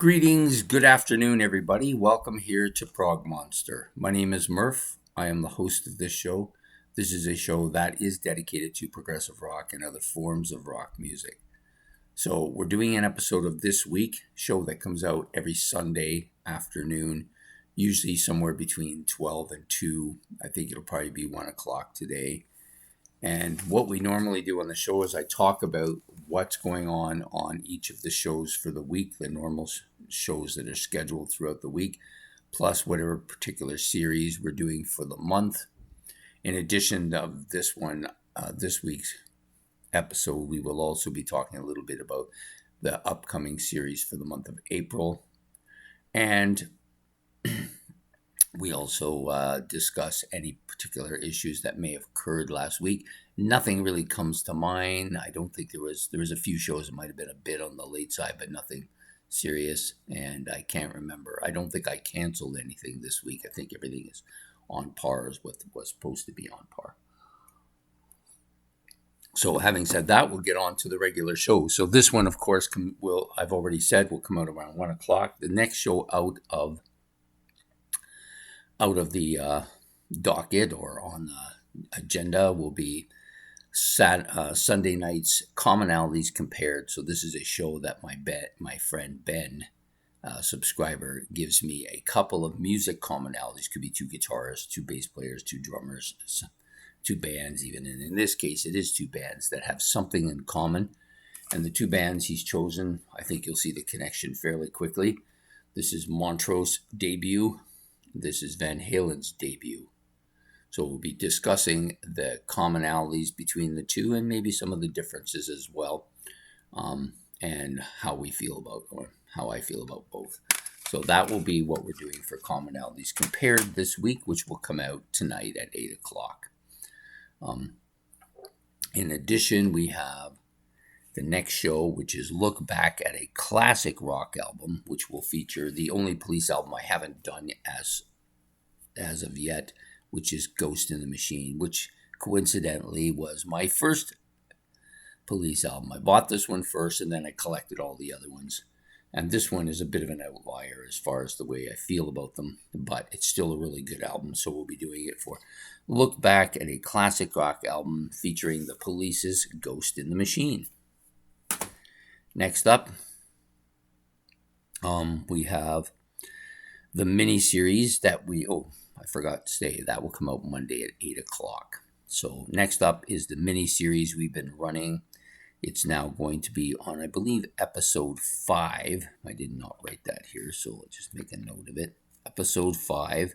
Greetings, good afternoon, everybody. Welcome here to Prog Monster. My name is Murph. I am the host of this show. This is a show that is dedicated to progressive rock and other forms of rock music. So, we're doing an episode of this week, show that comes out every Sunday afternoon, usually somewhere between 12 and 2. I think it'll probably be 1 o'clock today. And what we normally do on the show is I talk about what's going on each of the shows for the week, the normal shows that are scheduled throughout the week, plus whatever particular series we're doing for the month. In addition to this one, this week's episode, we will also be talking a little bit about the upcoming series for the month of April. And we also discuss any particular issues that may have occurred last week. Nothing really comes to mind. I don't think there was a few shows that might have been a bit on the late side, but nothing serious. And I can't remember. I don't think I canceled anything this week. I think everything is on par as what was supposed to be on par. So having said that, we'll get on to the regular show. So this one, of course, I've already said will come out around 1 o'clock. The next show out of the docket or on the agenda will be Sunday night's Commonalities Compared. So this is a show that my friend Ben, subscriber, gives me a couple of music commonalities. Could be two guitarists, two bass players, two drummers, two bands even. And in this case, it is two bands that have something in common. And the two bands he's chosen, I think you'll see the connection fairly quickly. This is Montrose' debut. This is Van Halen's debut. So we'll be discussing the commonalities between the two and maybe some of the differences as well, and how I feel about both. So that will be what we're doing for Commonalities Compared this week, which will come out tonight at 8 o'clock. In addition, we have the next show, which is Look Back at a Classic Rock Album, which will feature the only Police album I haven't done as of yet, which is Ghost in the Machine, which coincidentally was my first Police album. I bought this one first and then I collected all the other ones. And this one is a bit of an outlier as far as the way I feel about them, but it's still a really good album, so we'll be doing it for Look Back at a Classic Rock Album featuring the Police's Ghost in the Machine. Next up, we have the mini-series that I forgot to say, that will come out Monday at 8 o'clock. So next up is the mini-series we've been running. It's now going to be on, I believe, episode 5. I did not write that here, so I'll just make a note of it. Episode 5,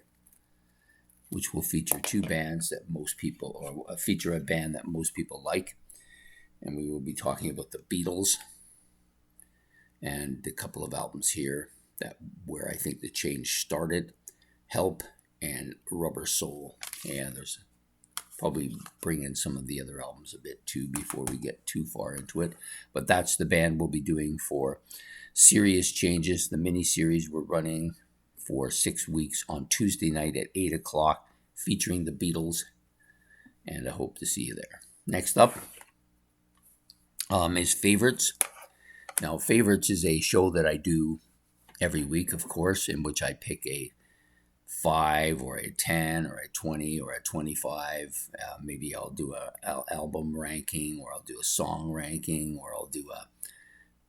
which will feature two bands that most people, or feature a band that most people like. And we will be talking about the Beatles and a couple of albums here where I think the change started. Help and Rubber Soul. And there's probably bring in some of the other albums a bit too before we get too far into it. But that's the band we'll be doing for Serious Changes. The mini-series we're running for 6 weeks on Tuesday night at 8 o'clock featuring the Beatles. And I hope to see you there. Next up is Favorites. Now, Favorites is a show that I do every week, of course, in which I pick a 5 or a 10 or a 20 or a 25. Maybe I'll do a album ranking, or I'll do a song ranking, or I'll do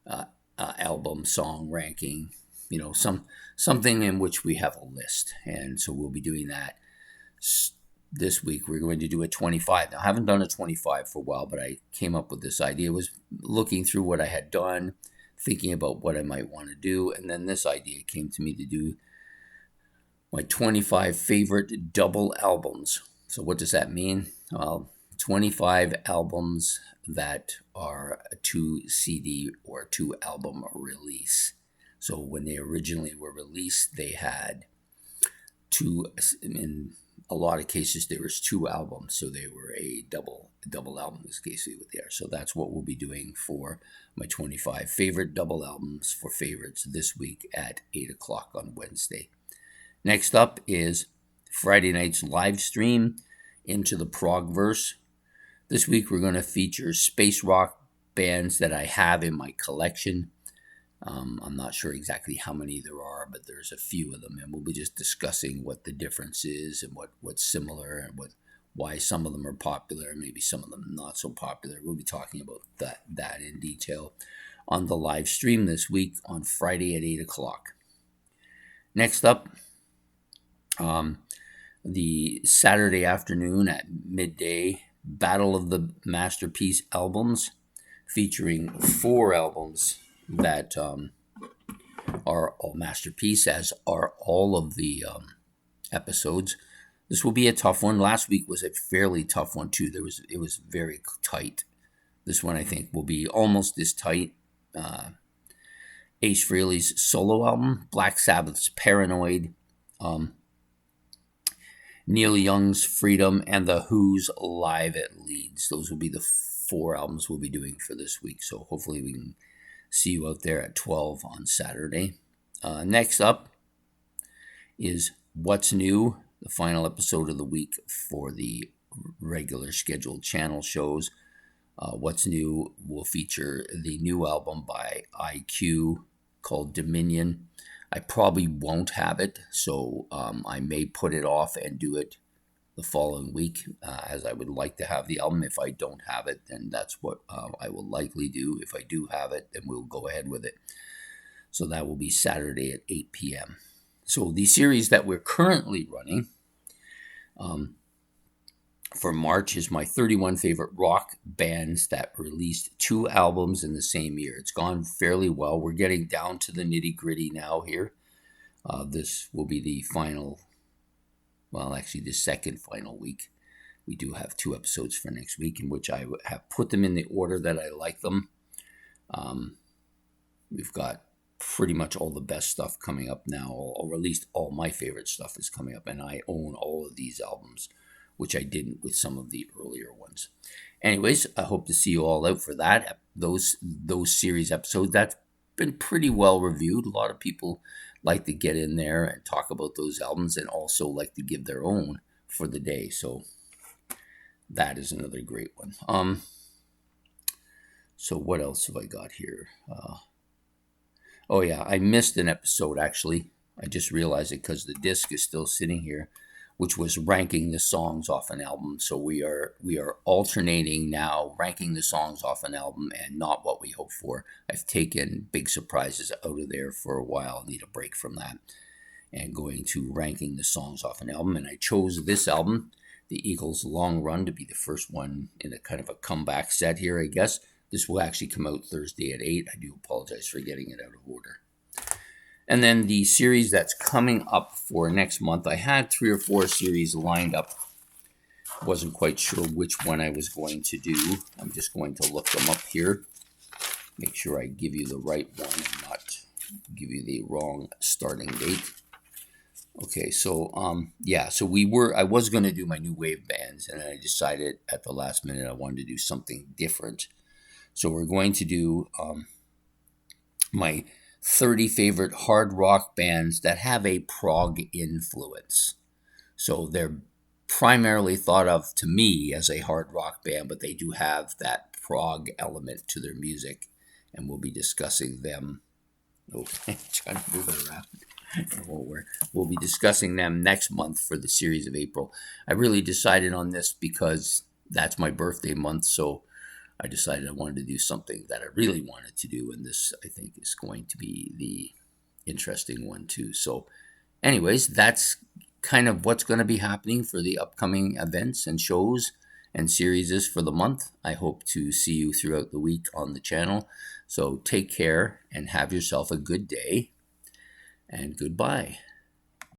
a album song ranking. You know, something in which we have a list, and so we'll be doing that this week. We're going to do a 25. Now, I haven't done a 25 for a while, but I came up with this idea. Was looking through what I had done, thinking about what I might want to do, and then this idea came to me to do my 25 favorite double albums. So what does that mean? Well, 25 albums that are a 2 CD or 2 album release. So when they originally were released, they had in a lot of cases, there was 2 albums. So they were a double album in this case there. So that's what we'll be doing for my 25 favorite double albums for favorites this week at 8 o'clock on Wednesday. Next up is Friday night's live stream into the Progverse. This week we're going to feature space rock bands that I have in my collection. I'm not sure exactly how many there are, but there's a few of them, and we'll be just discussing what the difference is and what's similar and why some of them are popular and maybe some of them not so popular. We'll be talking about that in detail on the live stream this week on Friday at 8 o'clock. Next up, the Saturday afternoon at midday, Battle of the Masterpiece albums, featuring 4 albums that are all masterpiece, as are all of the episodes. This will be a tough one. Last week was a fairly tough one too. It was very tight. This one I think will be almost as tight. Ace Frehley's solo album, Black Sabbath's Paranoid, Neil Young's Freedom, and The Who's Live at Leeds. Those will be the 4 albums we'll be doing for this week. So hopefully we can see you out there at 12 on Saturday. Next up is What's New, the final episode of the week for the regular scheduled channel shows. What's New will feature the new album by IQ called Dominion. I probably won't have it, so I may put it off and do it the following week, as I would like to have the album. If I don't have it, then that's what I will likely do. If I do have it, then we'll go ahead with it. So that will be Saturday at 8 p.m. So the series that we're currently running for March is my 31 favorite rock bands that released 2 albums in the same year. It's gone fairly well. We're getting down to the nitty-gritty now here. This will be the final, well, actually the second final week. We do have 2 episodes for next week in which I have put them in the order that I like them. We've got pretty much all the best stuff coming up now, or at least all my favorite stuff is coming up, and I own all of these albums, which I didn't with some of the earlier ones. Anyways, I hope to see you all out for that. Those series episodes, that's been pretty well reviewed. A lot of people like to get in there and talk about those albums, and also like to give their own for the day. So that is another great one. So what else have I got here? Oh yeah, I missed an episode actually. I just realized it because the disc is still sitting here, which was ranking the songs off an album. So we are alternating now, ranking the songs off an album and not what we hope for. I've taken Big Surprises out of there for a while. I need a break from that and going to ranking the songs off an album. And I chose this album, the Eagles' Long Run, to be the first one in a kind of a comeback set here, I guess. This will actually come out Thursday at 8. I do apologize for getting it out of order. And then the series that's coming up for next month, I had 3 or 4 series lined up. Wasn't quite sure which one I was going to do. I'm just going to look them up here. Make sure I give you the right one and not give you the wrong starting date. Okay, so I was going to do my new wave bands, and I decided at the last minute I wanted to do something different. So we're going to do my 30 favorite hard rock bands that have a prog influence. So they're primarily thought of to me as a hard rock band, but they do have that prog element to their music, and we'll be discussing them. Okay, trying to move it around. It won't work. We'll be discussing them next month for the series of April. I really decided on this because that's my birthday month, so I decided I wanted to do something that I really wanted to do, and this, I think, is going to be the interesting one too. So anyways, that's kind of what's going to be happening for the upcoming events and shows and series for the month. I hope to see you throughout the week on the channel. So take care and have yourself a good day, and goodbye.